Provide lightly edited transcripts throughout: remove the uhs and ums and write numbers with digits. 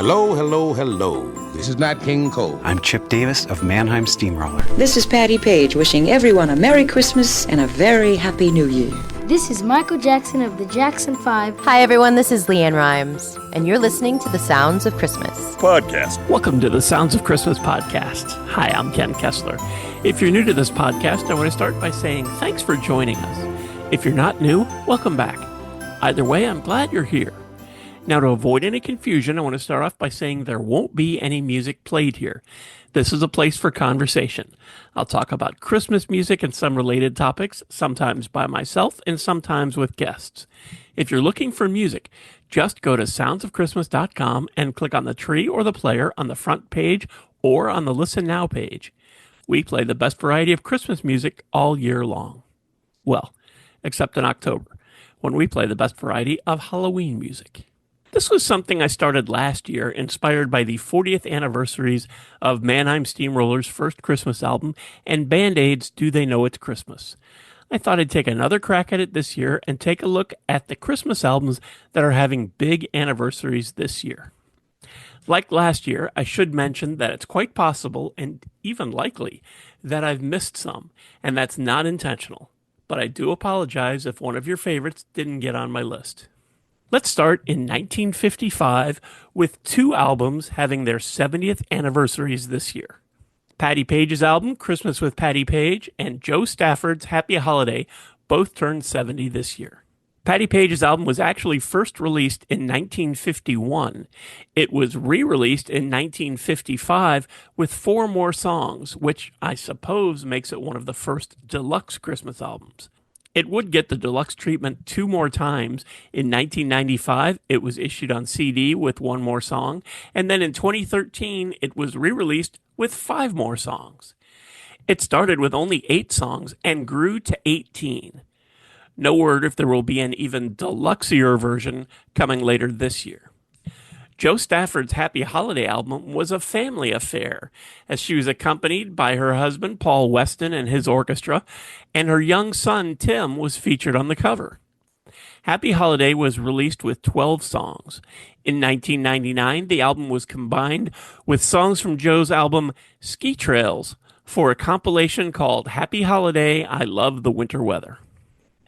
Hello, hello, hello. This is Nat King Cole. I'm Chip Davis of Mannheim Steamroller. This is Patty Page wishing everyone a Merry Christmas and a very Happy New Year. This is Michael Jackson of the Jackson 5. Hi everyone, this is Leanne Rhymes, and you're listening to The Sounds of Christmas podcast. Welcome to the Sounds of Christmas podcast. Hi, I'm Ken Kessler. If you're new to this podcast, I want to start by saying thanks for joining us. If you're not new, welcome back. Either way, I'm glad you're here. Now, to avoid any confusion, I want to start off by saying there won't be any music played here. This is a place for conversation. I'll talk about Christmas music and some related topics, sometimes by myself and sometimes with guests. If you're looking for music, just go to soundsofchristmas.com and click on the tree or the player on the front page or on the Listen Now page. We play the best variety of Christmas music all year long. Well, except in October, when we play the best variety of Halloween music. This was something I started last year, inspired by the 40th anniversaries of Mannheim Steamroller's first Christmas album and Band-Aid's Do They Know It's Christmas. I thought I'd take another crack at it this year and take a look at the Christmas albums that are having big anniversaries this year. Like last year, I should mention that it's quite possible, and even likely, that I've missed some, and that's not intentional. But I do apologize if one of your favorites didn't get on my list. Let's start in 1955 with two albums having their 70th anniversaries this year. Patty Page's album, Christmas with Patty Page, and Joe Stafford's Happy Holiday both turned 70 this year. Patty Page's album was actually first released in 1951. It was re-released in 1955 with 4 more songs, which I suppose makes it one of the first deluxe Christmas albums. It would get the deluxe treatment 2 more times. In 1995, it was issued on CD with 1 more song, and then in 2013, it was re-released with 5 more songs. It started with only 8 songs and grew to 18. No word if there will be an even deluxier version coming later this year. Joe Stafford's Happy Holiday album was a family affair, as she was accompanied by her husband, Paul Weston, and his orchestra, and her young son, Tim, was featured on the cover. Happy Holiday was released with 12 songs. In 1999, the album was combined with songs from Joe's album, Ski Trails, for a compilation called Happy Holiday, I Love the Winter Weather.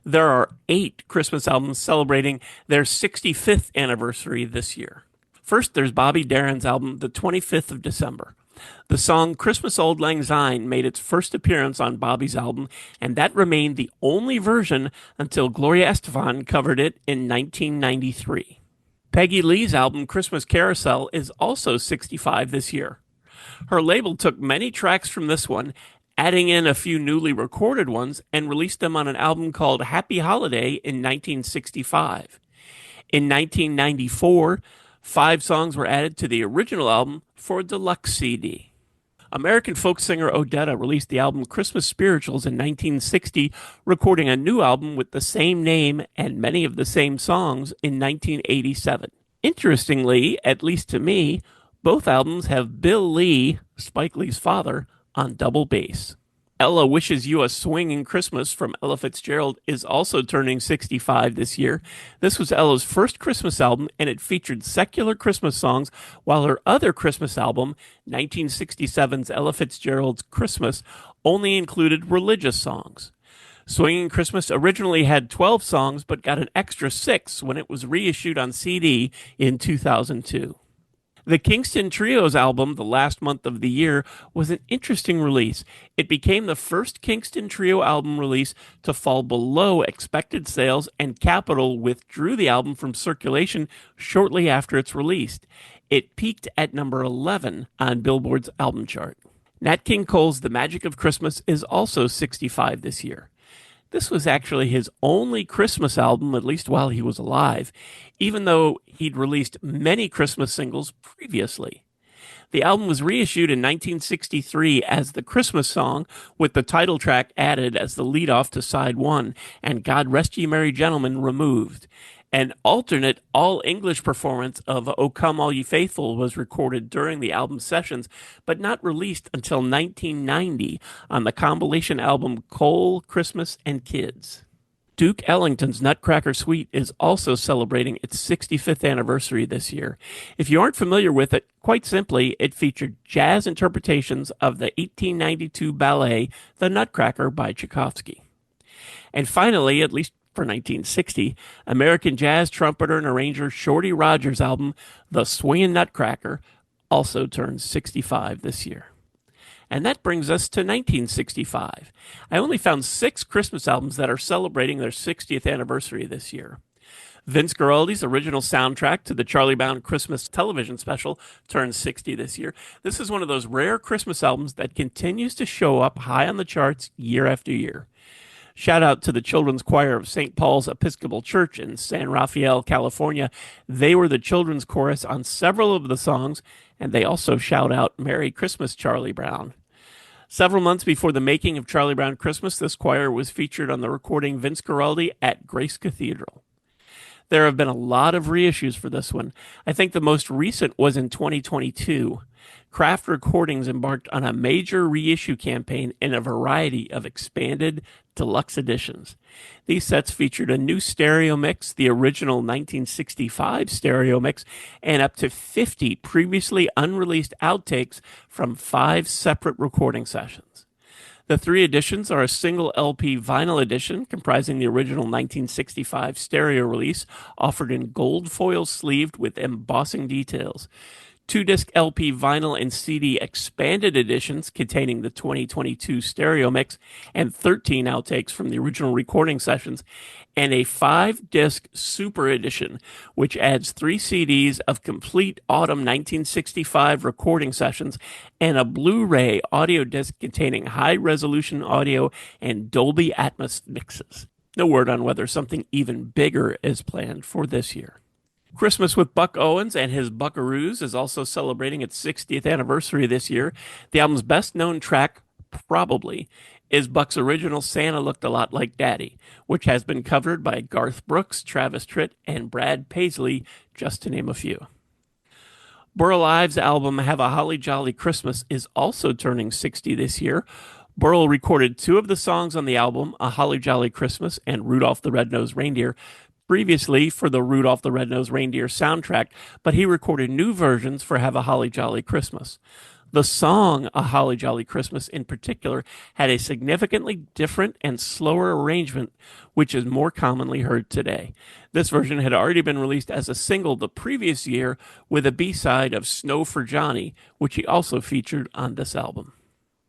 There are 8 Christmas albums celebrating their 65th anniversary this year. First, there's Bobby Darin's album, The 25th of December. The song Christmas Auld Lang Syne made its first appearance on Bobby's album, and that remained the only version until Gloria Estefan covered it in 1993. Peggy Lee's album, Christmas Carousel, is also 65 this year. Her label took many tracks from this one, adding in a few newly recorded ones, and released them on an album called Happy Holiday in 1965. In 1994, 5 songs were added to the original album for a deluxe CD. American folk singer Odetta released the album Christmas Spirituals in 1960, recording a new album with the same name and many of the same songs in 1987. Interestingly, at least to me, both albums have Bill Lee, Spike Lee's father, on double bass. Ella Wishes You a Swinging Christmas from Ella Fitzgerald is also turning 65 this year. This was Ella's first Christmas album, and it featured secular Christmas songs, while her other Christmas album, 1967's Ella Fitzgerald's Christmas, only included religious songs. Swinging Christmas originally had 12 songs, but got an extra 6 when it was reissued on CD in 2002. The Kingston Trio's album, The Last Month of the Year, was an interesting release. It became the first Kingston Trio album release to fall below expected sales, and Capitol withdrew the album from circulation shortly after its release. It peaked at number 11 on Billboard's album chart. Nat King Cole's The Magic of Christmas is also 65 this year. This was actually his only Christmas album, at least while he was alive, even though he'd released many Christmas singles previously. The album was reissued in 1963 as the Christmas song, with the title track added as the lead-off to side 1, and God Rest Ye Merry Gentlemen removed. An alternate all-English performance of O Come All Ye Faithful was recorded during the album sessions, but not released until 1990 on the compilation album Cole, Christmas, and Kids. Duke Ellington's Nutcracker Suite is also celebrating its 65th anniversary this year. If you aren't familiar with it, quite simply, it featured jazz interpretations of the 1892 ballet The Nutcracker by Tchaikovsky. And finally, at least for 1960, American jazz trumpeter and arranger Shorty Rogers' album The Swingin' Nutcracker also turns 65 this year. And that brings us to 1965. I only found 6 Christmas albums that are celebrating their 60th anniversary this year. Vince Guaraldi's original soundtrack to the Charlie Brown Christmas television special turns 60 this year. This is one of those rare Christmas albums that continues to show up high on the charts year after year. Shout out to the Children's Choir of St. Paul's Episcopal Church in San Rafael, California. They were the children's chorus on several of the songs, and they also shout out Merry Christmas, Charlie Brown. Several months before the making of Charlie Brown Christmas, this choir was featured on the recording Vince Guaraldi at Grace Cathedral. There have been a lot of reissues for this one. I think the most recent was in 2022. Kraft Recordings embarked on a major reissue campaign in a variety of expanded deluxe editions. These sets featured a new stereo mix, the original 1965 stereo mix, and up to 50 previously unreleased outtakes from 5 separate recording sessions. The 3 editions are a single LP vinyl edition comprising the original 1965 stereo release, offered in gold foil sleeved with embossing details. 2-disc LP vinyl and CD expanded editions containing the 2022 stereo mix and 13 outtakes from the original recording sessions, and a 5-disc super edition, which adds 3 CDs of complete autumn 1965 recording sessions and a Blu-ray audio disc containing high-resolution audio and Dolby Atmos mixes. No word on whether something even bigger is planned for this year. Christmas with Buck Owens and his Buckaroos is also celebrating its 60th anniversary this year. The album's best-known track, probably, is Buck's original Santa Looked a Lot Like Daddy, which has been covered by Garth Brooks, Travis Tritt, and Brad Paisley, just to name a few. Burl Ives' album Have a Holly Jolly Christmas is also turning 60 this year. Burl recorded 2 of the songs on the album, A Holly Jolly Christmas and Rudolph the Red-Nosed Reindeer, previously for the Rudolph the Red-Nosed Reindeer soundtrack, but he recorded new versions for Have a Holly Jolly Christmas. The song A Holly Jolly Christmas in particular had a significantly different and slower arrangement, which is more commonly heard today. This version had already been released as a single the previous year with a B-side of Snow for Johnny, which he also featured on this album.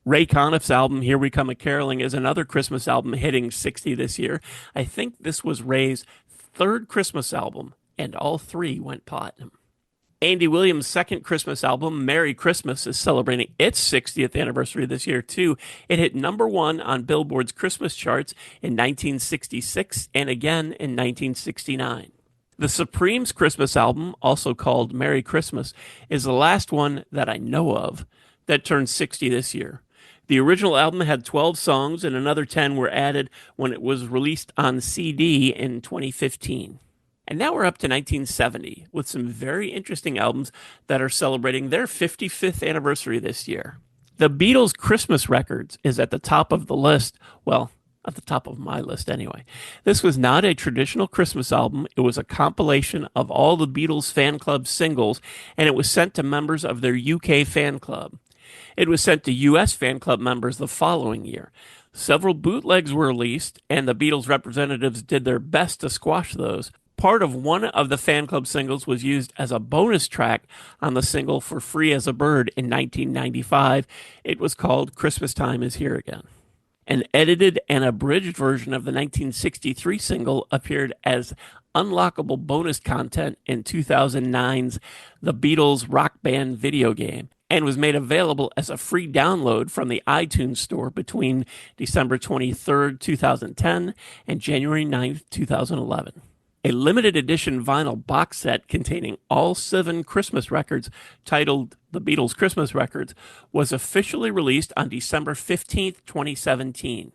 Ray Conniff's album Here We Come a-Caroling is another Christmas album hitting 60 this year. I think this was Ray's 3rd Christmas album, and all 3 went platinum. Andy Williams' 2nd Christmas album, Merry Christmas, is celebrating its 60th anniversary this year, too. It hit number 1 on Billboard's Christmas charts in 1966 and again in 1969. The Supremes' Christmas album, also called Merry Christmas, is the last one that I know of that turned 60 this year. The original album had 12 songs, and another 10 were added when it was released on CD in 2015. And now we're up to 1970, with some very interesting albums that are celebrating their 55th anniversary this year. The Beatles' Christmas Records is at the top of the list. Well, at the top of my list anyway. This was not a traditional Christmas album. It was a compilation of all the Beatles fan club singles, and it was sent to members of their UK fan club. It was sent to U.S. fan club members the following year. Several bootlegs were released, and the Beatles representatives did their best to squash those. Part of one of the fan club singles was used as a bonus track on the single For Free as a Bird in 1995. It was called Christmas Time is Here Again. An edited and abridged version of the 1963 single appeared as unlockable bonus content in 2009's The Beatles Rock Band video game, and was made available as a free download from the iTunes store between December 23, 2010 and January 9, 2011. A limited edition vinyl box set containing all 7 Christmas records, titled The Beatles Christmas Records, was officially released on December 15, 2017.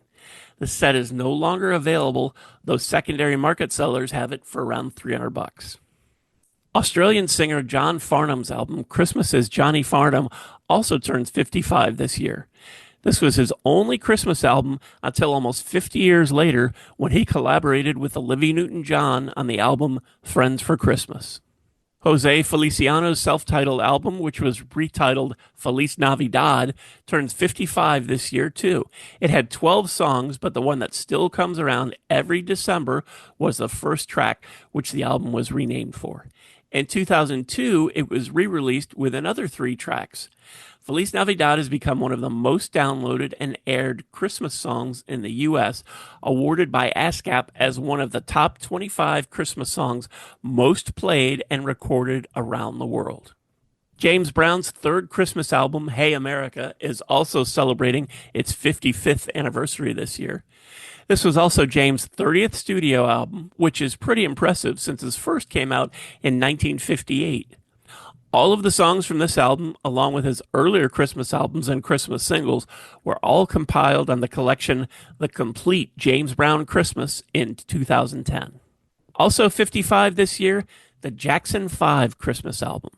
The set is no longer available, though secondary market sellers have it for around $300. Australian singer John Farnham's album, Christmas as Johnny Farnham, also turns 55 this year. This was his only Christmas album until almost 50 years later when he collaborated with Olivia Newton-John on the album Friends for Christmas. Jose Feliciano's self-titled album, which was retitled Feliz Navidad, turns 55 this year, too. It had 12 songs, but the one that still comes around every December was the first track, which the album was renamed for. In 2002, it was re-released with another 3 tracks. Feliz Navidad has become one of the most downloaded and aired Christmas songs in the U.S., awarded by ASCAP as one of the top 25 Christmas songs most played and recorded around the world. James Brown's third Christmas album, Hey America, is also celebrating its 55th anniversary this year. This was also James' 30th studio album, which is pretty impressive since his first came out in 1958. All of the songs from this album, along with his earlier Christmas albums and Christmas singles, were all compiled on the collection The Complete James Brown Christmas in 2010. Also 55 this year, the Jackson 5 Christmas album.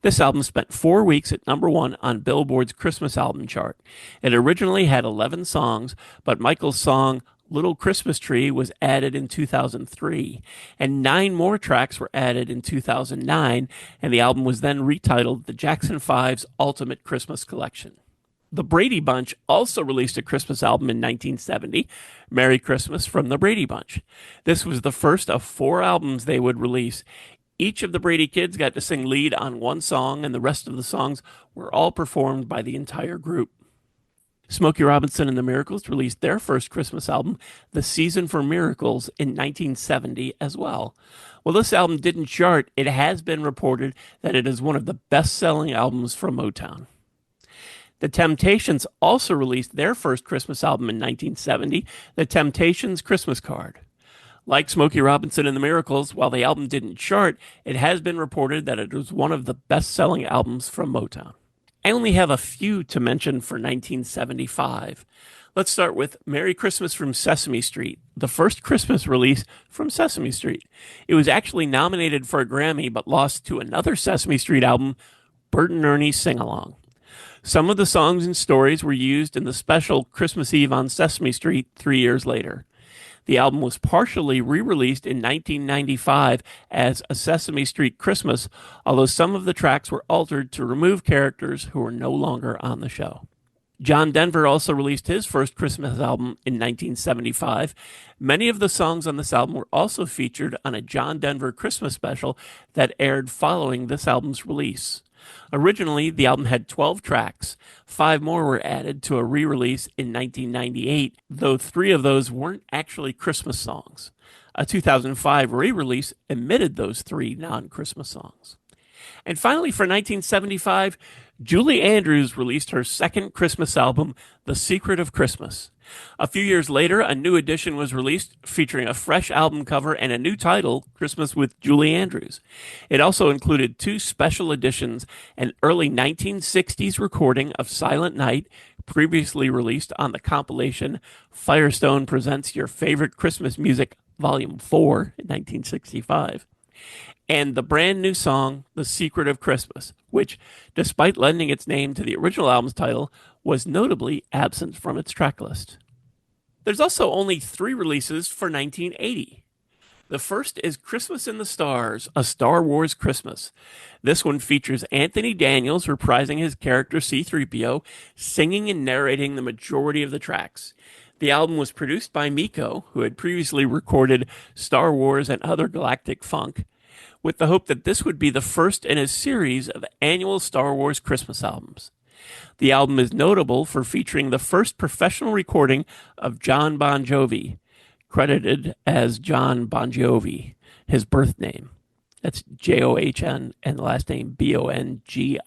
This album spent 4 weeks at number 1 on Billboard's Christmas album chart. It originally had 11 songs, but Michael's song Little Christmas Tree was added in 2003, and 9 more tracks were added in 2009, and the album was then retitled The Jackson 5's Ultimate Christmas Collection. The Brady Bunch also released a Christmas album in 1970, Merry Christmas from the Brady Bunch. This was the first of 4 albums they would release. Each of the Brady kids got to sing lead on one song, and the rest of the songs were all performed by the entire group. Smokey Robinson and the Miracles released their first Christmas album, The Season for Miracles, in 1970 as well. While this album didn't chart, it has been reported that it is one of the best-selling albums from Motown. The Temptations also released their first Christmas album in 1970, The Temptations' Christmas Card. Like Smokey Robinson and the Miracles, while the album didn't chart, it has been reported that it was one of the best-selling albums from Motown. I only have a few to mention for 1975. Let's start with Merry Christmas from Sesame Street, the first Christmas release from Sesame Street. It was actually nominated for a Grammy, but lost to another Sesame Street album, Bert and Ernie's Sing-Along. Some of the songs and stories were used in the special Christmas Eve on Sesame Street 3 years later. The album was partially re-released in 1995 as A Sesame Street Christmas, although some of the tracks were altered to remove characters who were no longer on the show. John Denver also released his first Christmas album in 1975. Many of the songs on this album were also featured on a John Denver Christmas special that aired following this album's release. Originally, the album had 12 tracks. 5 more were added to a re-release in 1998, though 3 of those weren't actually Christmas songs. A 2005 re-release omitted those 3 non-Christmas songs. And finally, for 1975, Julie Andrews released her second Christmas album, The Secret of Christmas. A few years later, a new edition was released featuring a fresh album cover and a new title, Christmas with Julie Andrews. It also included 2 special editions, an early 1960s recording of Silent Night, previously released on the compilation Firestone Presents Your Favorite Christmas Music, Volume 4 in 1965. And the brand new song, The Secret of Christmas, which, despite lending its name to the original album's title, was notably absent from its track list. There's also only 3 releases for 1980. The first is Christmas in the Stars, A Star Wars Christmas. This one features Anthony Daniels reprising his character C-3PO, singing and narrating the majority of the tracks. The album was produced by Miko, who had previously recorded Star Wars and Other Galactic Funk, with the hope that this would be the first in a series of annual Star Wars Christmas albums. The album is notable for featuring the first professional recording of John Bon Jovi, credited as John Bon Jovi, his birth name. That's John and the last name Bongiovi.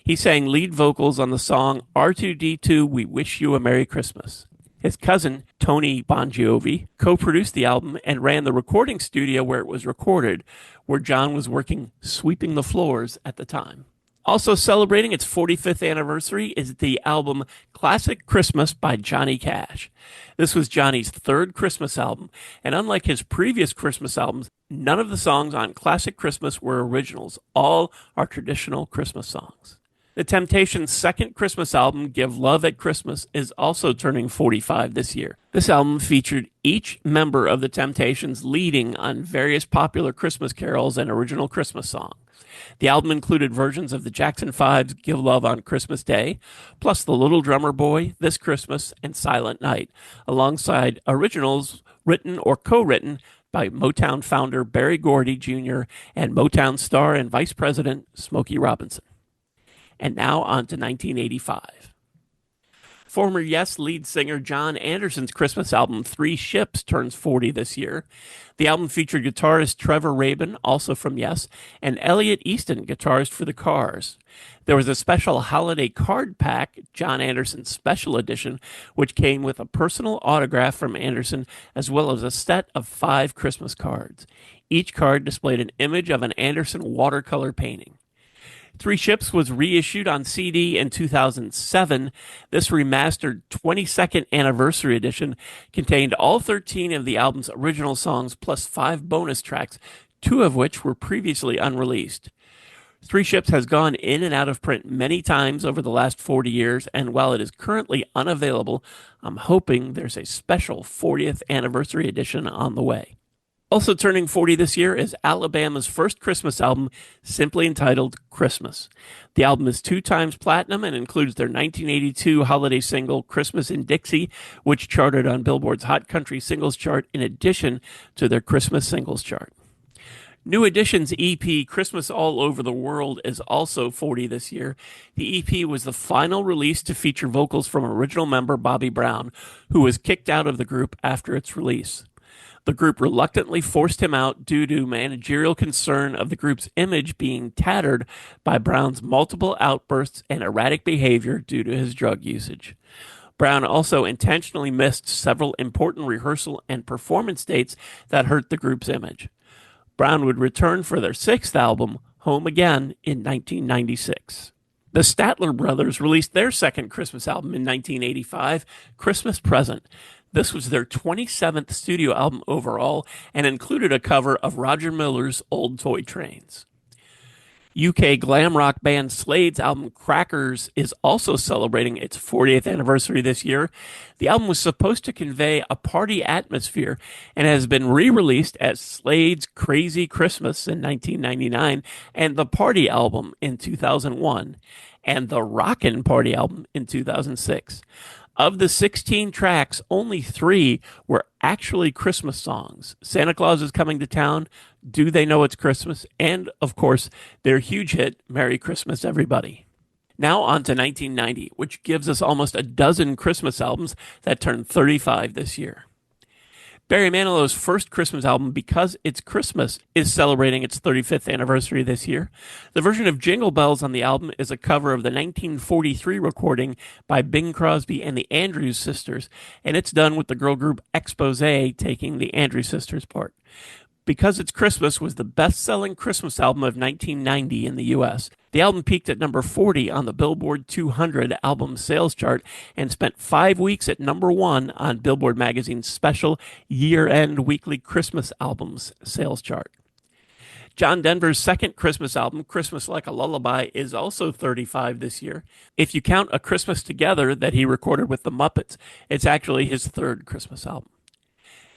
He sang lead vocals on the song R2-D2 We Wish You a Merry Christmas. His cousin, Tony Bon Jovi, co-produced the album and ran the recording studio where it was recorded, where John was working sweeping the floors at the time. Also celebrating its 45th anniversary is the album Classic Christmas by Johnny Cash. This was Johnny's 3rd Christmas album, and unlike his previous Christmas albums, none of the songs on Classic Christmas were originals. All are traditional Christmas songs. The Temptations' second Christmas album, Give Love at Christmas, is also turning 45 this year. This album featured each member of the Temptations leading on various popular Christmas carols and original Christmas songs. The album included versions of the Jackson 5's Give Love on Christmas Day, plus The Little Drummer Boy, This Christmas, and Silent Night, alongside originals written or co-written by Motown founder Berry Gordy Jr. and Motown star and Vice President Smokey Robinson. And now on to 1985. Former Yes lead singer John Anderson's Christmas album, Three Ships, turns 40 this year. The album featured guitarist Trevor Rabin, also from Yes, and Elliot Easton, guitarist for The Cars. There was a special holiday card pack, John Anderson's Special Edition, which came with a personal autograph from Anderson, as well as a set of 5 Christmas cards. Each card displayed an image of an Anderson watercolor painting. Three Ships was reissued on CD in 2007. This remastered 22nd Anniversary Edition contained all 13 of the album's original songs plus 5 bonus tracks, 2 of which were previously unreleased. Three Ships has gone in and out of print many times over the last 40 years, and while it is currently unavailable, I'm hoping there's a special 40th Anniversary Edition on the way. Also turning 40 this year is Alabama's first Christmas album, simply entitled Christmas. The album is 2 times platinum and includes their 1982 holiday single, Christmas in Dixie, which charted on Billboard's Hot Country Singles Chart in addition to their Christmas Singles Chart. New Edition's EP, Christmas All Over the World, is also 40 this year. The EP was the final release to feature vocals from original member Bobby Brown, who was kicked out of the group after its release. The group reluctantly forced him out due to managerial concern of the group's image being tattered by Brown's multiple outbursts and erratic behavior due to his drug usage. Brown also intentionally missed several important rehearsal and performance dates that hurt the group's image. Brown would return for their 6th album, Home Again, in 1996. The Statler Brothers released their second Christmas album in 1985, Christmas Present. This was their 27th studio album overall and included a cover of Roger Miller's Old Toy Trains. UK glam rock band Slade's album Crackers is also celebrating its 40th anniversary this year. The album was supposed to convey a party atmosphere and has been re-released as Slade's Crazy Christmas in 1999 and the Party album in 2001 and the Rockin' Party album in 2006. Of the 16 tracks, only 3 were actually Christmas songs. Santa Claus is Coming to Town, Do They Know It's Christmas, and, of course, their huge hit, Merry Christmas, Everybody. Now on to 1990, which gives us almost a dozen Christmas albums that turned 35 this year. Barry Manilow's first Christmas album, Because It's Christmas, is celebrating its 35th anniversary this year. The version of Jingle Bells on the album is a cover of the 1943 recording by Bing Crosby and the Andrews Sisters, and it's done with the girl group Exposé taking the Andrews Sisters part. Because It's Christmas was the best-selling Christmas album of 1990 in the U.S. The album peaked at number 40 on the Billboard 200 album sales chart and spent 5 weeks at number 1 on Billboard magazine's special year-end weekly Christmas albums sales chart. John Denver's second Christmas album, Christmas Like a Lullaby, is also 35 this year. If you count A Christmas Together that he recorded with the Muppets, it's actually his third Christmas album.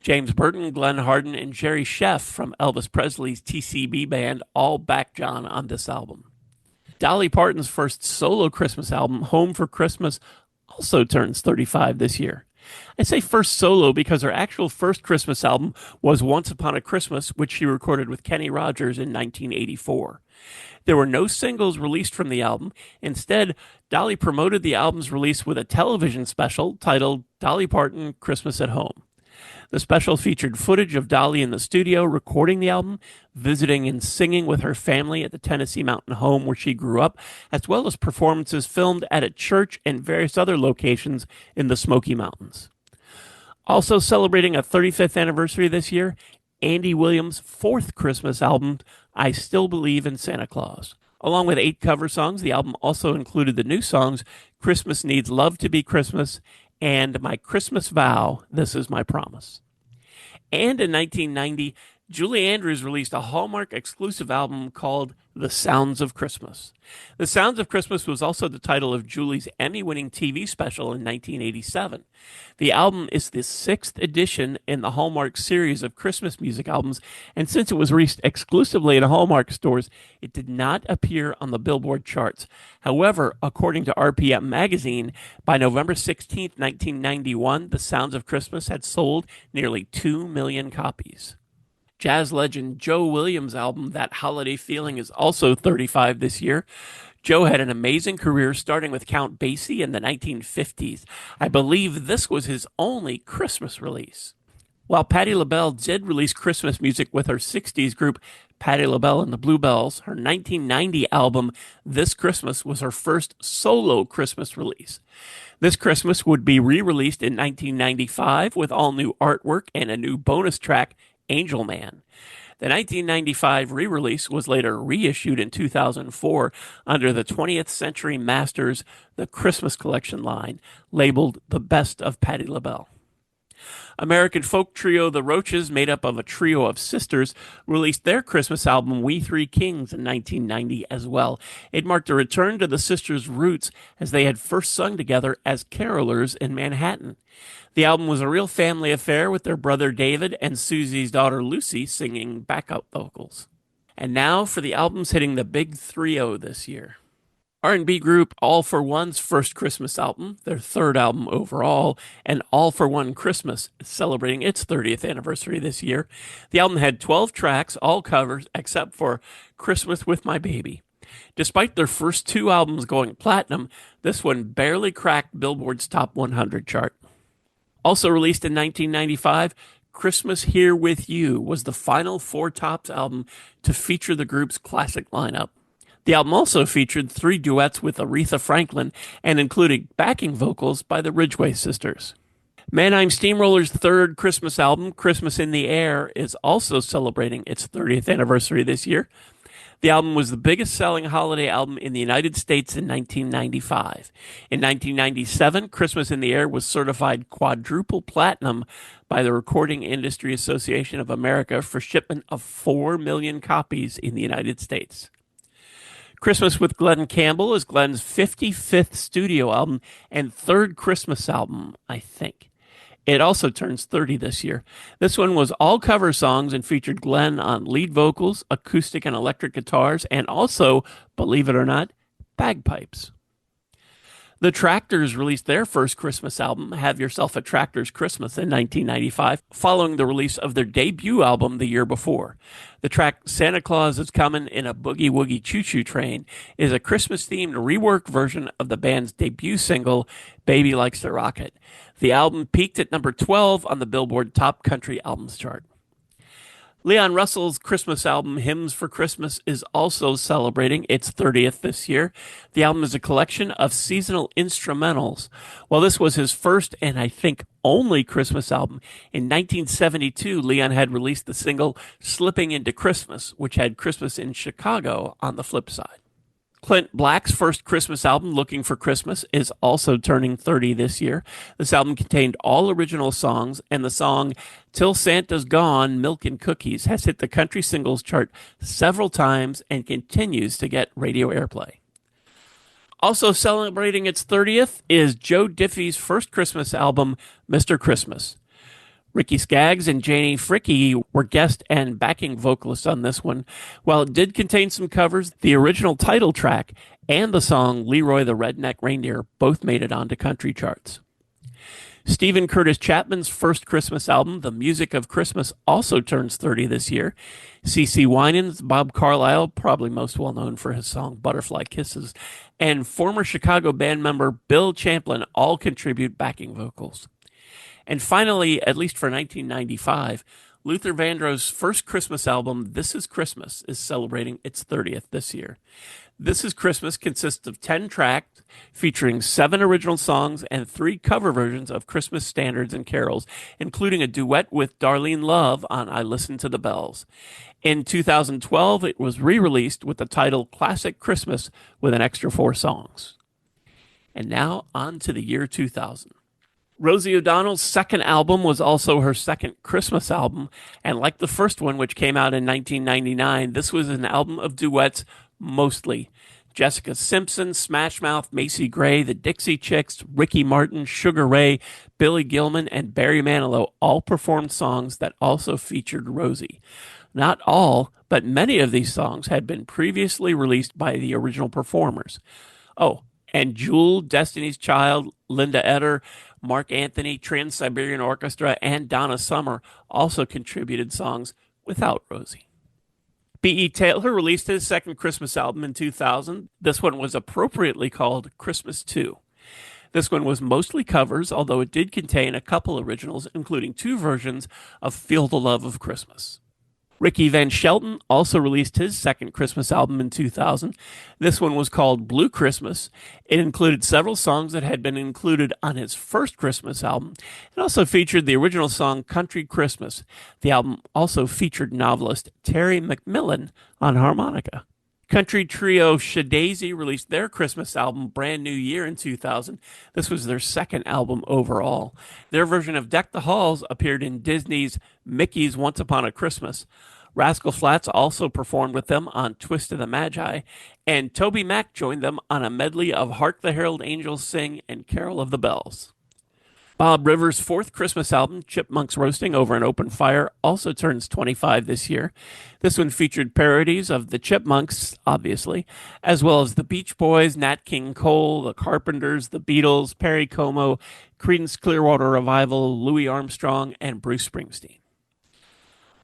James Burton, Glenn Hardin, and Jerry Sheff from Elvis Presley's TCB band all back John on this album. Dolly Parton's first solo Christmas album, Home for Christmas, also turns 35 this year. I say first solo because her actual first Christmas album was Once Upon a Christmas, which she recorded with Kenny Rogers in 1984. There were no singles released from the album. Instead, Dolly promoted the album's release with a television special titled Dolly Parton Christmas at Home. The special featured footage of Dolly in the studio recording the album, visiting and singing with her family at the Tennessee Mountain home where she grew up, as well as performances filmed at a church and various other locations in the Smoky Mountains. Also celebrating a 35th anniversary this year, Andy Williams' fourth Christmas album, I Still Believe in Santa Claus. Along with 8 cover songs, the album also included the new songs Christmas Needs Love to Be Christmas and My Christmas Vow, This Is My Promise. And in 1990, Julie Andrews released a Hallmark exclusive album called The Sounds of Christmas. The Sounds of Christmas was also the title of Julie's Emmy-winning TV special in 1987. The album is the 6th edition in the Hallmark series of Christmas music albums, and since it was released exclusively in Hallmark stores, it did not appear on the Billboard charts. However, according to RPM magazine, by November 16, 1991, The Sounds of Christmas had sold nearly 2 million copies. Jazz legend Joe Williams' album, That Holiday Feeling, is also 35 this year. Joe had an amazing career starting with Count Basie in the 1950s. I believe this was his only Christmas release. While Patti LaBelle did release Christmas music with her 60s group Patti LaBelle and the Bluebells, her 1990 album This Christmas was her first solo Christmas release. This Christmas would be re-released in 1995 with all new artwork and a new bonus track, Angel Man. The 1995 re-release was later reissued in 2004 under the 20th Century Masters The Christmas Collection line, labeled The Best of Patti LaBelle. American folk trio The Roaches, made up of a trio of sisters, released their Christmas album We Three Kings in 1990 as well. It marked a return to the sisters' roots as they had first sung together as carolers in Manhattan. The album was a real family affair with their brother David and Susie's daughter Lucy singing backup vocals. And now for the albums hitting the big 3-0 this year. R&B group All for One's first Christmas album, their third album overall, and All for One Christmas is celebrating its 30th anniversary this year. The album had 12 tracks, all covers, except for Christmas with My Baby. Despite their first two albums going platinum, this one barely cracked Billboard's Top 100 chart. Also released in 1995, Christmas Here With You was the final Four Tops album to feature the group's classic lineup. The album also featured 3 duets with Aretha Franklin and included backing vocals by the Ridgway sisters. Mannheim Steamroller's third Christmas album, Christmas in the Air, is also celebrating its 30th anniversary this year. The album was the biggest selling holiday album in the United States in 1995. In 1997, Christmas in the Air was certified quadruple platinum by the Recording Industry Association of America for shipment of 4 million copies in the United States. Christmas with Glenn Campbell is Glenn's 55th studio album and third Christmas album, I think. It also turns 30 this year. This one was all cover songs and featured Glenn on lead vocals, acoustic and electric guitars, and also, believe it or not, bagpipes. The Tractors released their first Christmas album, Have Yourself a Tractor's Christmas, in 1995, following the release of their debut album the year before. The track Santa Claus is Comin' in a Boogie Woogie Choo Choo Train is a Christmas-themed rework version of the band's debut single, Baby Likes to Rock It. The album peaked at number 12 on the Billboard Top Country Albums chart. Leon Russell's Christmas album, Hymns for Christmas, is also celebrating its 30th this year. The album is a collection of seasonal instrumentals. While this was his first and I think only Christmas album, in 1972, Leon had released the single Slipping Into Christmas, which had Christmas in Chicago on the flip side. Clint Black's first Christmas album, Looking for Christmas, is also turning 30 this year. This album contained all original songs, and the song Till Santa's Gone, Milk and Cookies has hit the country singles chart several times and continues to get radio airplay. Also celebrating its 30th is Joe Diffie's first Christmas album, Mr. Christmas. Ricky Skaggs and Janie Fricke were guest and backing vocalists on this one. While it did contain some covers, the original title track and the song Leroy the Redneck Reindeer both made it onto country charts. Stephen Curtis Chapman's first Christmas album, The Music of Christmas, also turns 30 this year. CeCe Winans, Bob Carlisle, probably most well known for his song Butterfly Kisses, and former Chicago band member Bill Champlin all contribute backing vocals. And finally, at least for 1995, Luther Vandross's first Christmas album, This Is Christmas, is celebrating its 30th this year. This Is Christmas consists of 10 tracks featuring 7 original songs and 3 cover versions of Christmas standards and carols, including a duet with Darlene Love on I Listen to the Bells. In 2012, it was re-released with the title Classic Christmas with an extra 4 songs. And now on to the year 2000. Rosie O'Donnell's second album was also her second Christmas album, and like the first one, which came out in 1999, this was an album of duets mostly. Jessica Simpson, Smash Mouth, Macy Gray, the Dixie Chicks, Ricky Martin, Sugar Ray, Billy Gilman, and Barry Manilow all performed songs that also featured Rosie. Not all, but many of these songs had been previously released by the original performers. Oh, and Jewel, Destiny's Child, Linda Eder, Mark Anthony, Trans-Siberian Orchestra, and Donna Summer also contributed songs without Rosie. B.E. Taylor released his second Christmas album in 2000. This one was appropriately called Christmas 2. This one was mostly covers, although it did contain a couple originals, including 2 versions of Feel the Love of Christmas. Ricky Van Shelton also released his second Christmas album in 2000. This one was called Blue Christmas. It included several songs that had been included on his first Christmas album. It also featured the original song Country Christmas. The album also featured novelist Terry McMillan on harmonica. Country trio Shadazy released their Christmas album Brand New Year in 2000. This was their second album overall. Their version of Deck the Halls appeared in Disney's Mickey's Once Upon a Christmas. Rascal Flatts also performed with them on Twist of the Magi, and Toby Mac joined them on a medley of Hark the Herald Angels Sing and Carol of the Bells. Bob Rivers' fourth Christmas album, Chipmunks Roasting Over an Open Fire, also turns 25 this year. This one featured parodies of the Chipmunks, obviously, as well as the Beach Boys, Nat King Cole, the Carpenters, the Beatles, Perry Como, Creedence Clearwater Revival, Louis Armstrong, and Bruce Springsteen.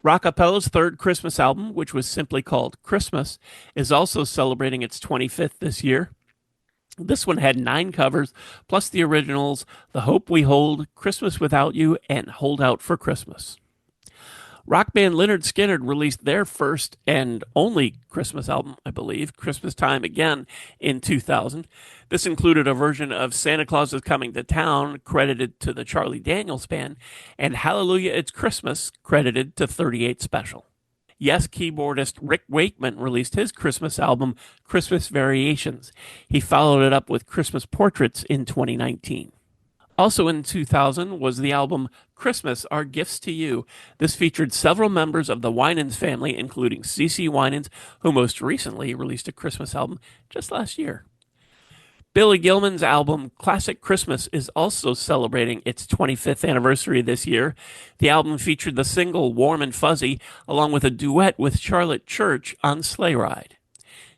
Rockapella's third Christmas album, which was simply called Christmas, is also celebrating its 25th this year. This one had 9 covers, plus the originals, The Hope We Hold, Christmas Without You, and Hold Out for Christmas. Rock band Lynyrd Skynyrd released their first and only Christmas album, I believe, Christmas Time Again, in 2000. This included a version of Santa Claus is Coming to Town, credited to the Charlie Daniels Band, and Hallelujah It's Christmas, credited to 38 Special. Yes keyboardist Rick Wakeman released his Christmas album, Christmas Variations. He followed it up with Christmas Portraits in 2019. Also in 2000 was the album Christmas, Our Gifts to You. This featured several members of the Winans family, including CeCe Winans, who most recently released a Christmas album just last year. Billy Gilman's album Classic Christmas is also celebrating its 25th anniversary this year. The album featured the single Warm and Fuzzy, along with a duet with Charlotte Church on Sleigh Ride.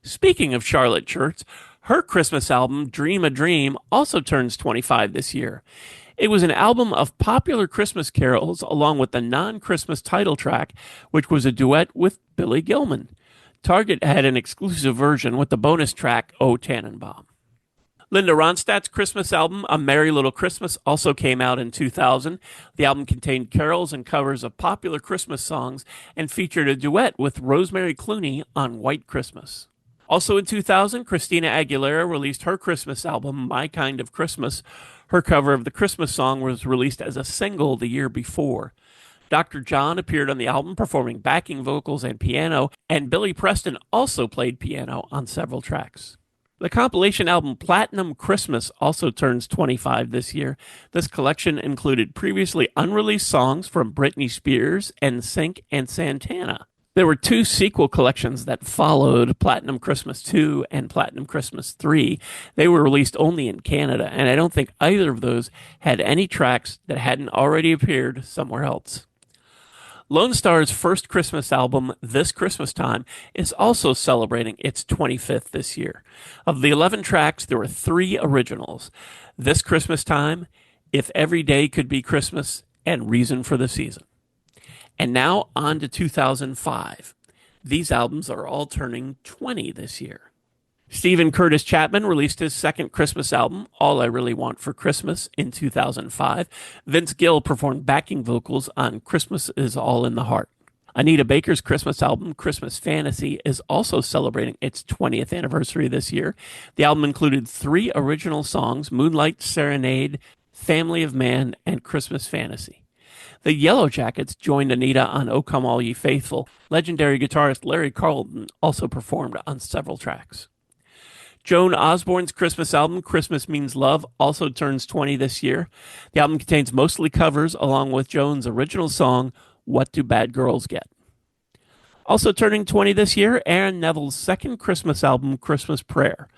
Speaking of Charlotte Church, her Christmas album, Dream a Dream, also turns 25 this year. It was an album of popular Christmas carols along with the non-Christmas title track, which was a duet with Billy Gilman. Target had an exclusive version with the bonus track, O Tannenbaum. Linda Ronstadt's Christmas album, A Merry Little Christmas, also came out in 2000. The album contained carols and covers of popular Christmas songs and featured a duet with Rosemary Clooney on White Christmas. Also in 2000, Christina Aguilera released her Christmas album, My Kind of Christmas. Her cover of the Christmas song was released as a single the year before. Dr. John appeared on the album performing backing vocals and piano, and Billy Preston also played piano on several tracks. The compilation album Platinum Christmas also turns 25 this year. This collection included previously unreleased songs from Britney Spears, NSYNC, and Santana. There were 2 sequel collections that followed, Platinum Christmas 2 and Platinum Christmas 3. They were released only in Canada, and I don't think either of those had any tracks that hadn't already appeared somewhere else. Lone Star's first Christmas album, This Christmas Time, is also celebrating its 25th this year. Of the 11 tracks, there were 3 originals: This Christmas Time, If Every Day Could Be Christmas, and Reason for the Season. And now on to 2005. These albums are all turning 20 this year. Stephen Curtis Chapman released his second Christmas album, All I Really Want for Christmas, in 2005. Vince Gill performed backing vocals on Christmas Is All in the Heart. Anita Baker's Christmas album, Christmas Fantasy, is also celebrating its 20th anniversary this year. The album included 3 original songs, Moonlight Serenade, Family of Man, and Christmas Fantasy. The Yellow Jackets joined Anita on O Come All Ye Faithful. Legendary guitarist Larry Carlton also performed on several tracks. Joan Osborne's Christmas album, Christmas Means Love, also turns 20 this year. The album contains mostly covers along with Joan's original song, What Do Bad Girls Get? Also turning 20 this year, Aaron Neville's second Christmas album, Christmas Prayer.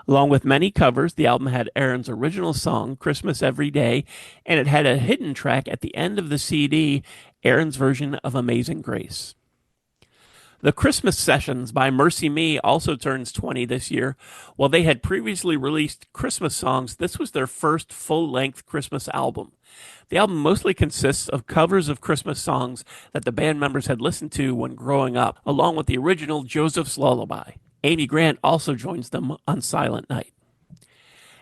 Along with many covers, the album had Aaron's original song, Christmas Every Day, and it had a hidden track at the end of the CD, Aaron's version of Amazing Grace. The Christmas Sessions by Mercy Me also turns 20 this year. While they had previously released Christmas songs, this was their first full-length Christmas album. The album mostly consists of covers of Christmas songs that the band members had listened to when growing up, along with the original Joseph's Lullaby. Amy Grant also joins them on Silent Night.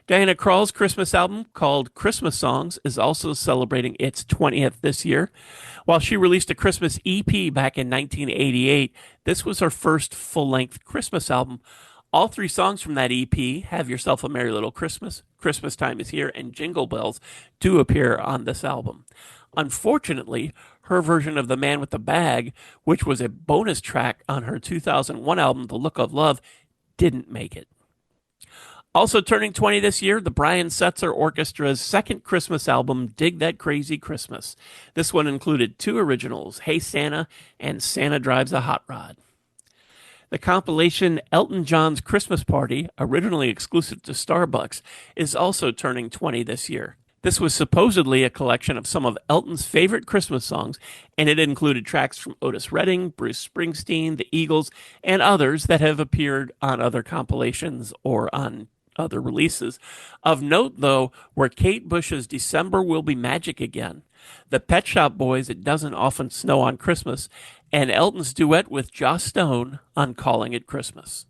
Diana Krall's Christmas album, called Christmas Songs, is also celebrating its 20th this year. While she released a Christmas EP back in 1988, this was her first full-length Christmas album. All three songs from that EP, Have Yourself a Merry Little Christmas, Christmas Time is Here, and Jingle Bells, do appear on this album. Unfortunately, her version of The Man with the Bag, which was a bonus track on her 2001 album, The Look of Love, didn't make it. Also turning 20 this year, the Brian Setzer Orchestra's second Christmas album, Dig That Crazy Christmas. This one included two originals, Hey Santa and Santa Drives a Hot Rod. The compilation Elton John's Christmas Party, originally exclusive to Starbucks, is also turning 20 this year. This was supposedly a collection of some of Elton's favorite Christmas songs, and it included tracks from Otis Redding, Bruce Springsteen, the Eagles, and others that have appeared on other compilations or on other releases. Of note, though, were Kate Bush's December Will Be Magic Again, the Pet Shop Boys' It Doesn't Often Snow on Christmas, and Elton's duet with Joss Stone on Calling It Christmas.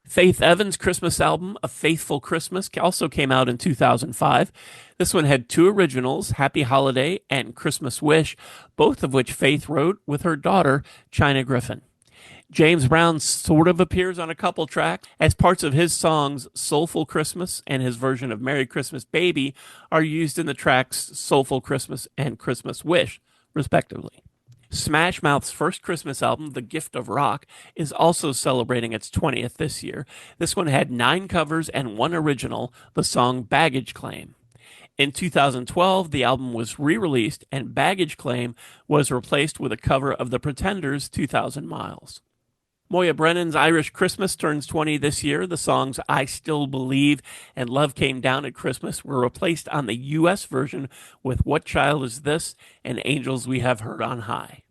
Faith Evans' Christmas album, A Faithful Christmas, also came out in 2005. This one had two originals, Happy Holiday and Christmas Wish, both of which Faith wrote with her daughter, China Griffin. James Brown sort of appears on a couple tracks, as parts of his songs Soulful Christmas and his version of Merry Christmas Baby are used in the tracks Soulful Christmas and Christmas Wish, respectively. Smash Mouth's first Christmas album, The Gift of Rock, is also celebrating its 20th this year. This one had 9 covers and 1 original, the song Baggage Claim. In 2012, the album was re-released, and Baggage Claim was replaced with a cover of The Pretenders' 2,000 Miles. Moya Brennan's Irish Christmas turns 20 this year. The songs I Still Believe and Love Came Down at Christmas were replaced on the U.S. version with What Child Is This and Angels We Have Heard on High.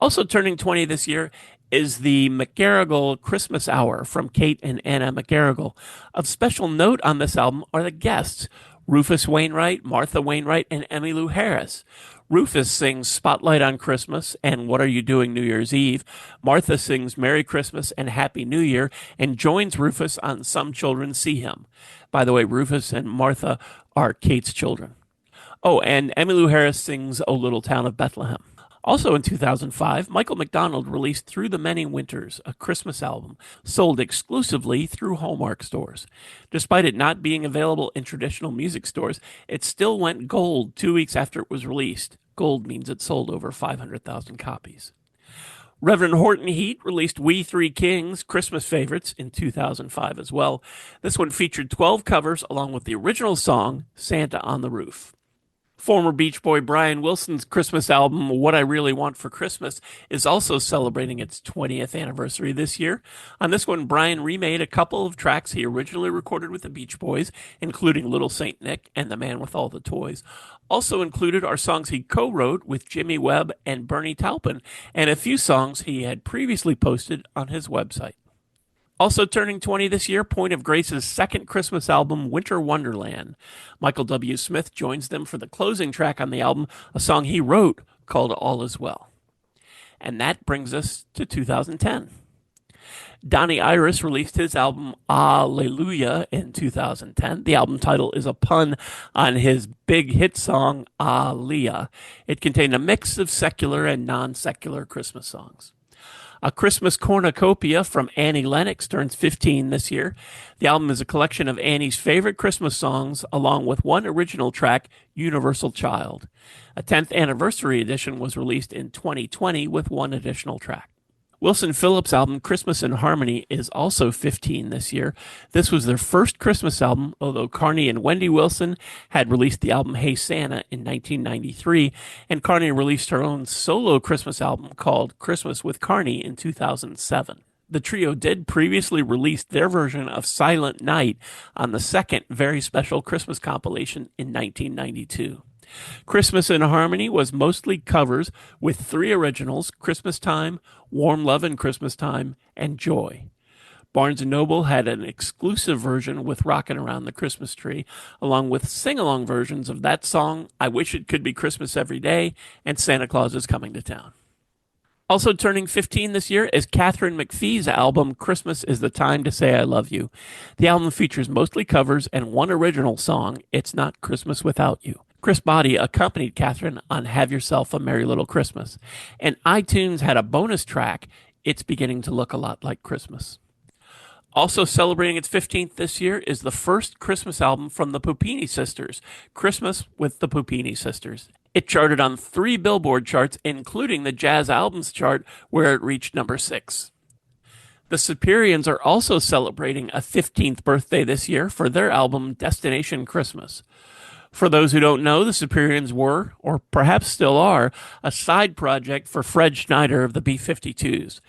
Also turning 20 this year is the McGarrigle Christmas Hour from Kate and Anna McGarrigle. Of special note on this album are the guests, Rufus Wainwright, Martha Wainwright, and Emmylou Harris. Rufus sings Spotlight on Christmas and What Are You Doing New Year's Eve. Martha sings Merry Christmas and Happy New Year and joins Rufus on Some Children See Him. By the way, Rufus and Martha are Kate's children. Oh, and Emmylou Harris sings O Little Town of Bethlehem. Also in 2005, Michael McDonald released Through the Many Winters, a Christmas album sold exclusively through Hallmark stores. Despite it not being available in traditional music stores, it still went gold 2 weeks after it was released. Gold means it sold over 500,000 copies. Reverend Horton Heat released We Three Kings, Christmas Favorites, in 2005 as well. This one featured 12 covers along with the original song, Santa on the Roof. Former Beach Boy Brian Wilson's Christmas album, What I Really Want for Christmas, is also celebrating its 20th anniversary this year. On this one, Brian remade a couple of tracks he originally recorded with the Beach Boys, including Little Saint Nick and The Man with All the Toys. Also included are songs he co-wrote with Jimmy Webb and Bernie Taupin, and a few songs he had previously posted on his website. Also turning 20 this year, Point of Grace's second Christmas album, Winter Wonderland. Michael W. Smith joins them for the closing track on the album, a song he wrote called All Is Well. And that brings us to 2010. Donnie Iris released his album Alleluia in 2010. The album title is a pun on his big hit song Aaliyah. It contained a mix of secular and non-secular Christmas songs. A Christmas Cornucopia from Annie Lennox turns 15 this year. The album is a collection of Annie's favorite Christmas songs, along with one original track, Universal Child. A 10th anniversary edition was released in 2020 with one additional track. Wilson Phillips' album Christmas in Harmony is also 15 this year. This was their first Christmas album, although Carney and Wendy Wilson had released the album Hey Santa in 1993, and Carney released her own solo Christmas album called Christmas with Carney in 2007. The trio did previously release their version of Silent Night on the second very special Christmas compilation in 1992. Christmas in Harmony was mostly covers with 3 originals: Christmas Time, Warm Lovin' Christmas Time, and Joy. Barnes & Noble had an exclusive version with Rockin' Around the Christmas Tree, along with sing-along versions of that song, I Wish It Could Be Christmas Every Day, and Santa Claus is Coming to Town. Also turning 15 this year is Catherine McPhee's album Christmas is the Time to Say I Love You. The album features mostly covers and one original song, It's Not Christmas Without You. Chris Boddy accompanied Catherine on Have Yourself a Merry Little Christmas, and iTunes had a bonus track, It's Beginning to Look a Lot Like Christmas. Also celebrating its 15th this year is the first Christmas album from the Pupini Sisters, Christmas with the Pupini Sisters. It charted on 3 Billboard charts, including the Jazz Albums chart, where it reached number 6. The Superiors are also celebrating a 15th birthday this year for their album Destination Christmas. For those who don't know, the Superiors were, or perhaps still are, a side project for Fred Schneider of the B-52s.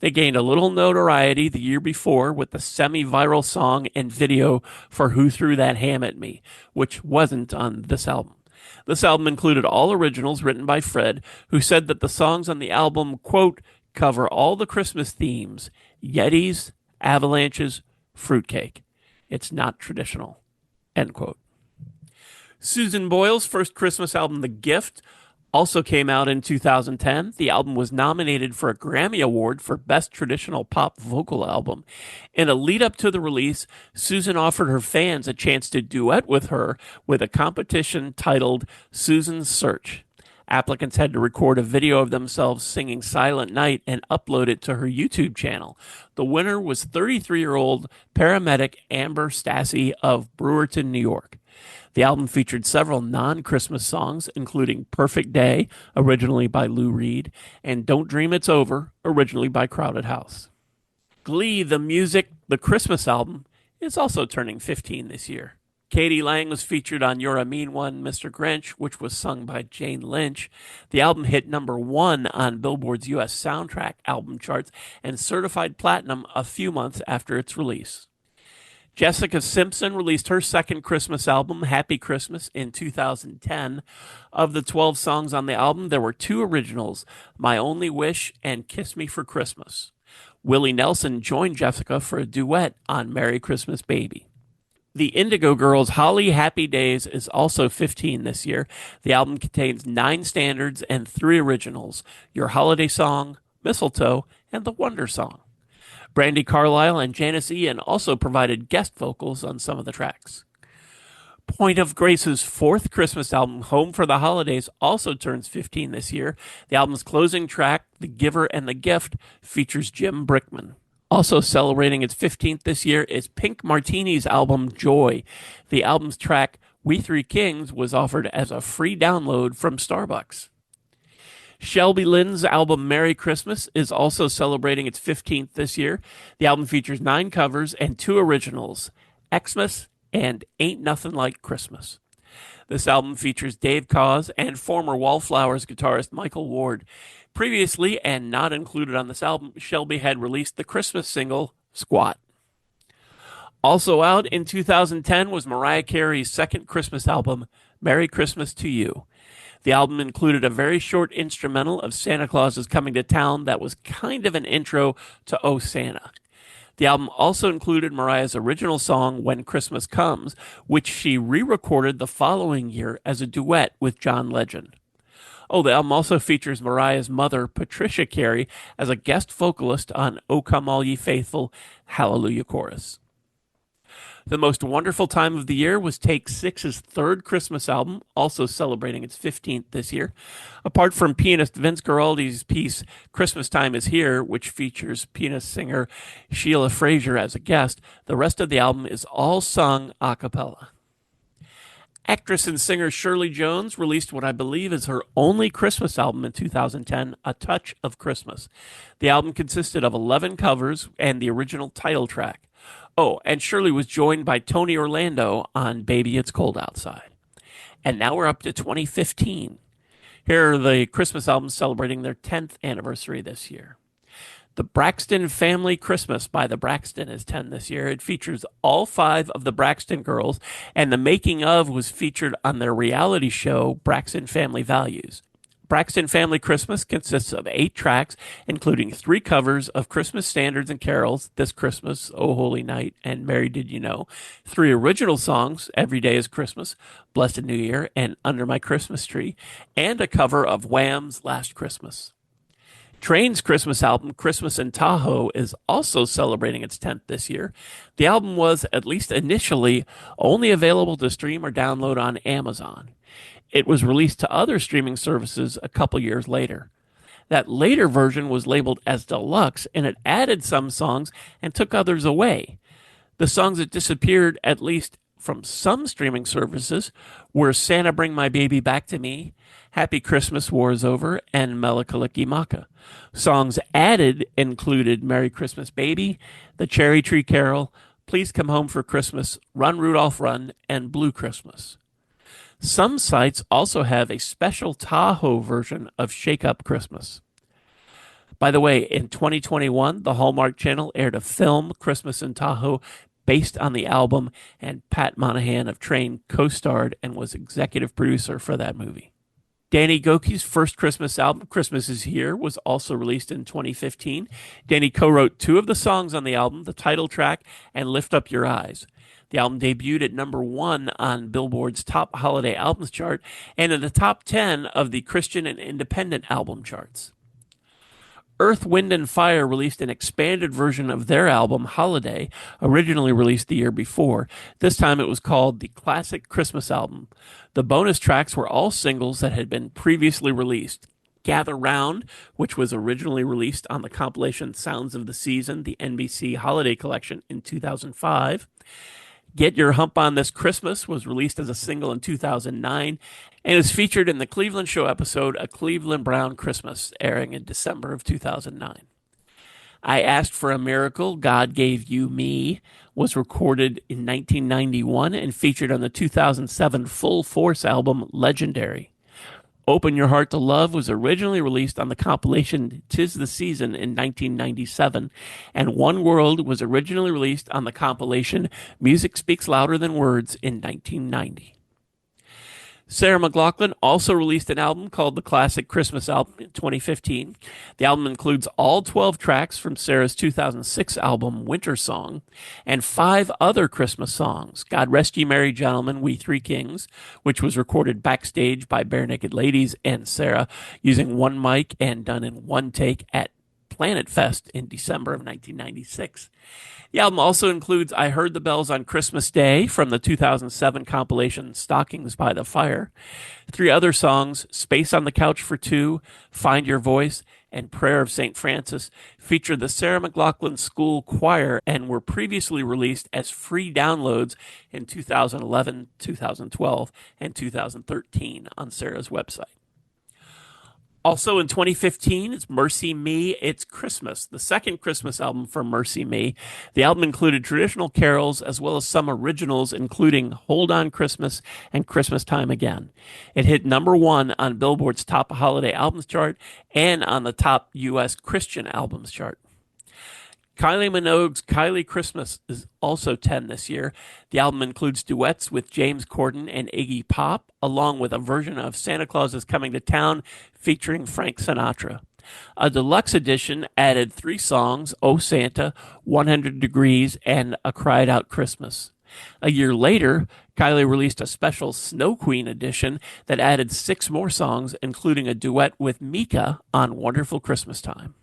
They gained a little notoriety the year before with the semi-viral song and video for Who Threw That Ham at Me, which wasn't on this album. This album included all originals written by Fred, who said that the songs on the album, quote, cover all the Christmas themes: Yetis, avalanches, fruitcake. It's not traditional, end quote. Susan Boyle's first Christmas album, The Gift, also came out in 2010. The album was nominated for a Grammy Award for Best Traditional Pop Vocal Album. In a lead-up to the release, Susan offered her fans a chance to duet with her with a competition titled Susan's Search. Applicants had to record a video of themselves singing Silent Night and upload it to her YouTube channel. The winner was 33-year-old paramedic Amber Stassi of Brewerton, New York. The album featured several non-Christmas songs, including Perfect Day, originally by Lou Reed, and Don't Dream It's Over, originally by Crowded House. Glee, the music, the Christmas album, is also turning 15 this year. Katie Lang was featured on You're a Mean One, Mr. Grinch, which was sung by Jane Lynch. The album hit number 1 on Billboard's U.S. soundtrack album charts and certified platinum a few months after its release. Jessica Simpson released her second Christmas album, Happy Christmas, in 2010. Of the 12 songs on the album, there were 2 originals, My Only Wish and Kiss Me for Christmas. Willie Nelson joined Jessica for a duet on Merry Christmas Baby. The Indigo Girls' Holly Happy Days is also 15 this year. The album contains 9 standards and 3 originals, Your Holiday Song, Mistletoe, and The Wonder Song. Brandi Carlile and Janice Ian also provided guest vocals on some of the tracks. Point of Grace's 4th Christmas album, Home for the Holidays, also turns 15 this year. The album's closing track, The Giver and the Gift, features Jim Brickman. Also celebrating its 15th this year is Pink Martini's album, Joy. The album's track, We Three Kings, was offered as a free download from Starbucks. Shelby Lynn's album Merry Christmas is also celebrating its 15th this year. The album features 9 covers and 2 originals, Xmas and Ain't Nothing Like Christmas. This album features Dave Koz and former Wallflowers guitarist Michael Ward. Previously, and not included on this album, Shelby had released the Christmas single, Squat. Also out in 2010 was Mariah Carey's second Christmas album, Merry Christmas to You. The album included a very short instrumental of Santa Claus is Coming to Town that was kind of an intro to Oh Santa. The album also included Mariah's original song, When Christmas Comes, which she re-recorded the following year as a duet with John Legend. Oh, the album also features Mariah's mother, Patricia Carey, as a guest vocalist on O Come All Ye Faithful, Hallelujah Chorus. The Most Wonderful Time of the Year was Take Six's 3rd Christmas album, also celebrating its 15th this year. Apart from pianist Vince Guaraldi's piece, Christmas Time is Here, which features pianist-singer Sheila Frazier as a guest, the rest of the album is all sung a cappella. Actress and singer Shirley Jones released what I believe is her only Christmas album in 2010, A Touch of Christmas. The album consisted of 11 covers and the original title track. Oh, and Shirley was joined by Tony Orlando on Baby It's Cold Outside. And now we're up to 2015. Here are the Christmas albums celebrating their 10th anniversary this year. The Braxton Family Christmas by the Braxton is 10 this year. It features all 5 of the Braxton girls, and the making of was featured on their reality show, Braxton Family Values. Braxton Family Christmas consists of 8 tracks, including 3 covers of Christmas standards and carols, This Christmas, Oh Holy Night, and Mary Did You Know, 3 original songs, Every Day is Christmas, Blessed New Year, and Under My Christmas Tree, and a cover of Wham's Last Christmas. Train's Christmas album, Christmas in Tahoe, is also celebrating its 10th this year. The album was, at least initially, only available to stream or download on Amazon. It was released to other streaming services a couple years later. That later version was labeled as deluxe, and it added some songs and took others away. The songs that disappeared, at least from some streaming services, were Santa Bring My Baby Back to Me, Happy Christmas, War is Over, and Melikalikimaka. Songs added included Merry Christmas Baby, The Cherry Tree Carol, Please Come Home for Christmas, Run Rudolph Run, and Blue Christmas. Some sites also have a special Tahoe version of Shake Up Christmas. By the way, in 2021, the Hallmark Channel aired a film, Christmas in Tahoe, based on the album, and Pat Monahan of Train co-starred and was executive producer for that movie. Danny Gokey's first Christmas album, Christmas Is Here, was also released in 2015. Danny co-wrote 2 of the songs on the album, the title track and Lift Up Your Eyes. The album debuted at number 1 on Billboard's Top Holiday Albums chart and in the top 10 of the Christian and Independent album charts. Earth, Wind, and Fire released an expanded version of their album, Holiday, originally released the year before. This time it was called the Classic Christmas Album. The bonus tracks were all singles that had been previously released. Gather Round, which was originally released on the compilation Sounds of the Season, the NBC Holiday Collection in 2005. Get Your Hump on This Christmas was released as a single in 2009 and is featured in the Cleveland Show episode A Cleveland Brown Christmas, airing in December of 2009. I Asked for a Miracle, God Gave You Me was recorded in 1991 and featured on the 2007 Full Force album Legendary. Open Your Heart to Love was originally released on the compilation 'Tis the Season in 1997, and One World was originally released on the compilation Music Speaks Louder Than Words in 1990. Sarah McLachlan also released an album called the Classic Christmas Album in 2015. The album includes all 12 tracks from Sarah's 2006 album Winter Song and 5 other Christmas songs. God Rest Ye Merry Gentlemen, We Three Kings, which was recorded backstage by Bare Naked Ladies and Sarah using one mic and done in one take at Planet Fest in December of 1996. The album also includes I Heard the Bells on Christmas Day from the 2007 compilation Stockings by the Fire. 3 other songs, Space on the Couch for Two, Find Your Voice, and Prayer of St. Francis, feature the Sarah McLachlan School Choir and were previously released as free downloads in 2011, 2012, and 2013 on Sarah's website. Also in 2015, it's Mercy Me, It's Christmas, the second Christmas album from Mercy Me. The album included traditional carols as well as some originals, including Hold On Christmas and Christmas Time Again. It hit number 1 on Billboard's Top Holiday Albums chart and on the Top U.S. Christian Albums chart. Kylie Minogue's Kylie Christmas is also 10 this year. The album includes duets with James Corden and Iggy Pop, along with a version of Santa Claus is Coming to Town featuring Frank Sinatra. A deluxe edition added 3 songs, Oh Santa, 100 Degrees, and A Cried Out Christmas. A year later, Kylie released a special Snow Queen edition that added 6 more songs, including a duet with Mika on Wonderful Christmas Time.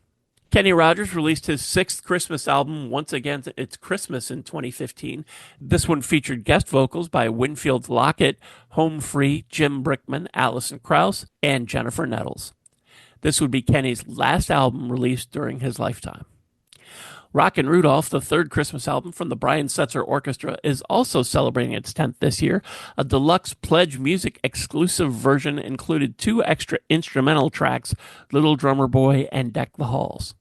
Kenny Rogers released his 6th Christmas album, Once Again It's Christmas, in 2015. This one featured guest vocals by Winfield Lockett, Home Free, Jim Brickman, Alison Krauss, and Jennifer Nettles. This would be Kenny's last album released during his lifetime. Rockin' Rudolph, the third Christmas album from the Brian Setzer Orchestra, is also celebrating its 10th this year. A deluxe Pledge Music exclusive version included 2 extra instrumental tracks, Little Drummer Boy and Deck the Halls.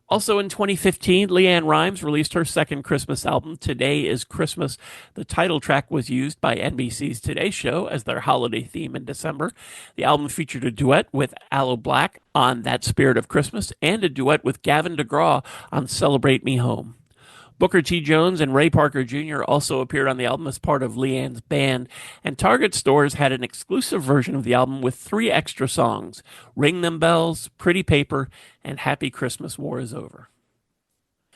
Also in 2015, Leanne Rimes released her second Christmas album, Today is Christmas. The title track was used by NBC's Today Show as their holiday theme in December. The album featured a duet with Aloe Black on That Spirit of Christmas and a duet with Gavin DeGraw on Celebrate Me Home. Booker T. Jones and Ray Parker Jr. also appeared on the album as part of Leanne's band, and Target stores had an exclusive version of the album with 3 extra songs, Ring Them Bells, Pretty Paper, and Happy Christmas War is Over.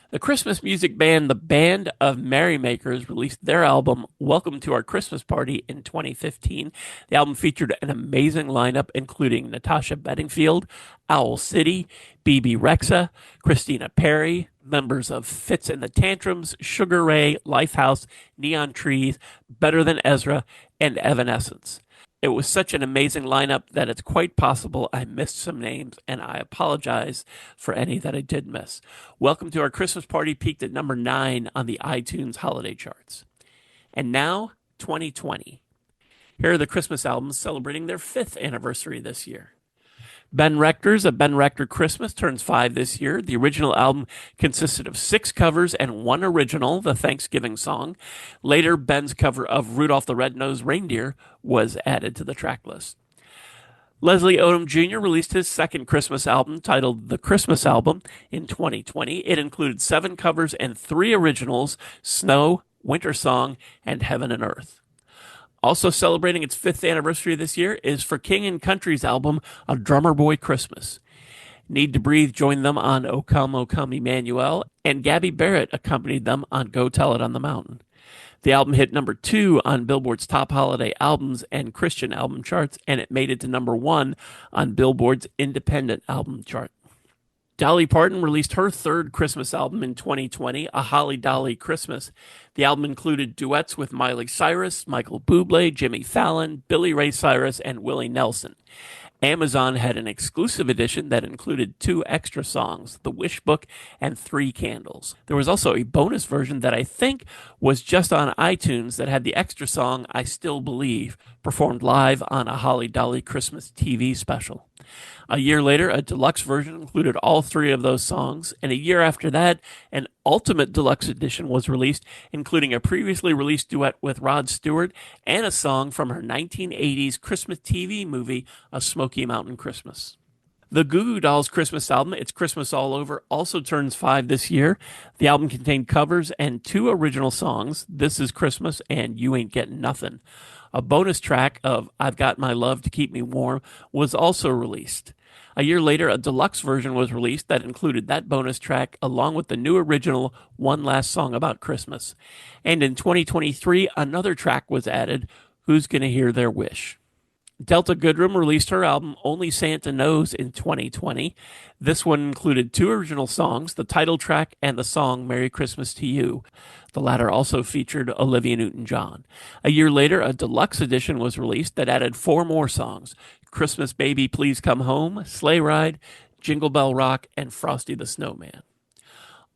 The Christmas music band The Band of Merrymakers released their album Welcome to Our Christmas Party in 2015. The album featured an amazing lineup including Natasha Bedingfield, Owl City, Bebe Rexha, Christina Perri, members of Fitz and the Tantrums, Sugar Ray, Lifehouse, Neon Trees, Better Than Ezra, and Evanescence. It was such an amazing lineup that it's quite possible I missed some names, and I apologize for any that I did miss. Welcome to Our Christmas Party peaked at number 9 on the iTunes holiday charts. And now, 2020. Here are the Christmas albums celebrating their 5th anniversary this year. Ben Rector's A Ben Rector Christmas turns 5 this year. The original album consisted of 6 covers and 1 original, the Thanksgiving song. Later, Ben's cover of Rudolph the Red-Nosed Reindeer was added to the track list. Leslie Odom Jr. released his second Christmas album titled The Christmas Album in 2020. It included 7 covers and 3 originals, Snow, Winter Song, and Heaven and Earth. Also celebrating its 5th anniversary this year is For King and Country's album, A Drummer Boy Christmas. Need to Breathe joined them on O Come Emmanuel, and Gabby Barrett accompanied them on Go Tell It on the Mountain. The album hit number 2 on Billboard's Top Holiday Albums and Christian Album charts, and it made it to number 1 on Billboard's Independent Album chart. Dolly Parton released her 3rd Christmas album in 2020, A Holly Dolly Christmas. The album included duets with Miley Cyrus, Michael Bublé, Jimmy Fallon, Billy Ray Cyrus, and Willie Nelson. Amazon had an exclusive edition that included 2 extra songs, The Wish Book and 3 Candles. There was also a bonus version that I think was just on iTunes that had the extra song, I Still Believe, performed live on A Holly Dolly Christmas TV special. A year later, a deluxe version included all 3 of those songs, and a year after that, an ultimate deluxe edition was released, including a previously released duet with Rod Stewart and a song from her 1980s Christmas TV movie, A Smoky Mountain Christmas. The Goo Goo Dolls Christmas album, It's Christmas All Over, also turns 5 this year. The album contained covers and 2 original songs, This Is Christmas and You Ain't Getting Nothing. A bonus track of I've Got My Love to Keep Me Warm was also released. A year later, a deluxe version was released that included that bonus track along with the new original One Last Song About Christmas. And in 2023, another track was added, Who's Gonna Hear Their Wish? Delta Goodrem released her album Only Santa Knows in 2020. This one included 2 original songs, the title track and the song Merry Christmas to You. The latter also featured Olivia Newton-John. A year later, a deluxe edition was released that added 4 more songs, Christmas Baby Please Come Home, Sleigh Ride, Jingle Bell Rock, and Frosty the Snowman.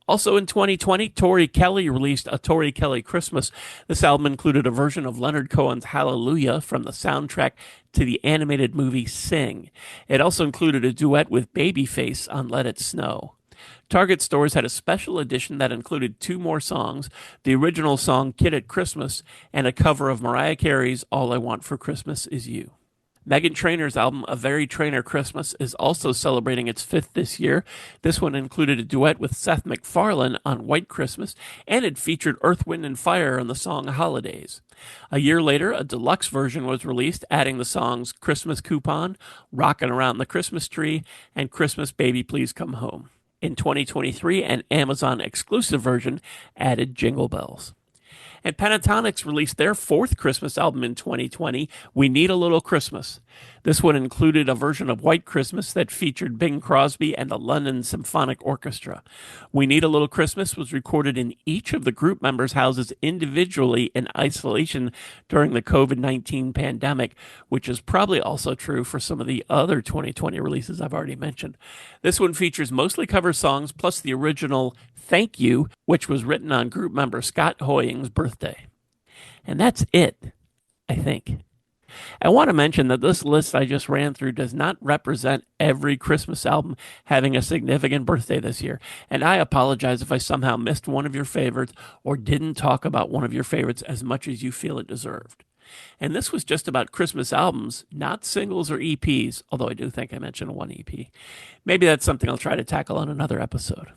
Also in 2020, Tori Kelly released A Tori Kelly Christmas. This album included a version of Leonard Cohen's Hallelujah from the soundtrack to the animated movie Sing. It also included a duet with Babyface on Let It Snow. Target stores had a special edition that included 2 more songs, the original song Kid at Christmas and a cover of Mariah Carey's All I Want for Christmas Is You. Meghan Trainor's album, A Very Trainer Christmas, is also celebrating its 5th this year. This one included a duet with Seth MacFarlane on White Christmas, and it featured Earth, Wind, and Fire on the song Holidays. A year later, a deluxe version was released, adding the songs Christmas Coupon, Rockin' Around the Christmas Tree, and Christmas Baby Please Come Home. In 2023, an Amazon exclusive version added Jingle Bells. And Pentatonix released their 4th Christmas album in 2020, We Need a Little Christmas. This one included a version of White Christmas that featured Bing Crosby and the London Symphonic Orchestra. We Need a Little Christmas was recorded in each of the group members' houses individually in isolation during the COVID-19 pandemic, which is probably also true for some of the other 2020 releases I've already mentioned. This one features mostly cover songs plus the original Thank You, which was written on group member Scott Hoying's birthday. And that's it, I think. I want to mention that this list I just ran through does not represent every Christmas album having a significant birthday this year, and I apologize if I somehow missed one of your favorites or didn't talk about one of your favorites as much as you feel it deserved. And this was just about Christmas albums, not singles or EPs, although I do think I mentioned one EP. Maybe that's something I'll try to tackle on another episode.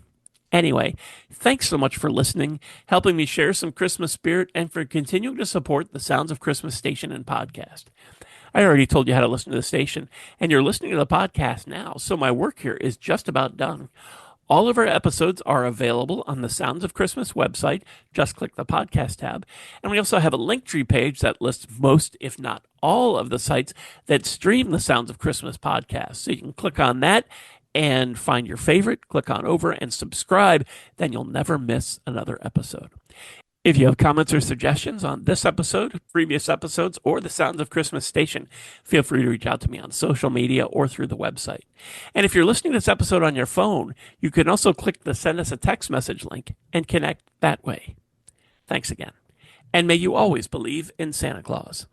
Anyway, thanks so much for listening, helping me share some Christmas spirit, and for continuing to support the Sounds of Christmas station and podcast. I already told you how to listen to the station, and you're listening to the podcast now, so my work here is just about done. All of our episodes are available on the Sounds of Christmas website. Just click the podcast tab. And we also have a Linktree page that lists most, if not all, of the sites that stream the Sounds of Christmas podcast. So you can click on that and find your favorite, click on over and subscribe, then you'll never miss another episode. If you have comments or suggestions on this episode, previous episodes, or the Sounds of Christmas station, feel free to reach out to me on social media or through the website. And if you're listening to this episode on your phone, you can also click the Send Us a Text Message link and connect that way. Thanks again. And may you always believe in Santa Claus.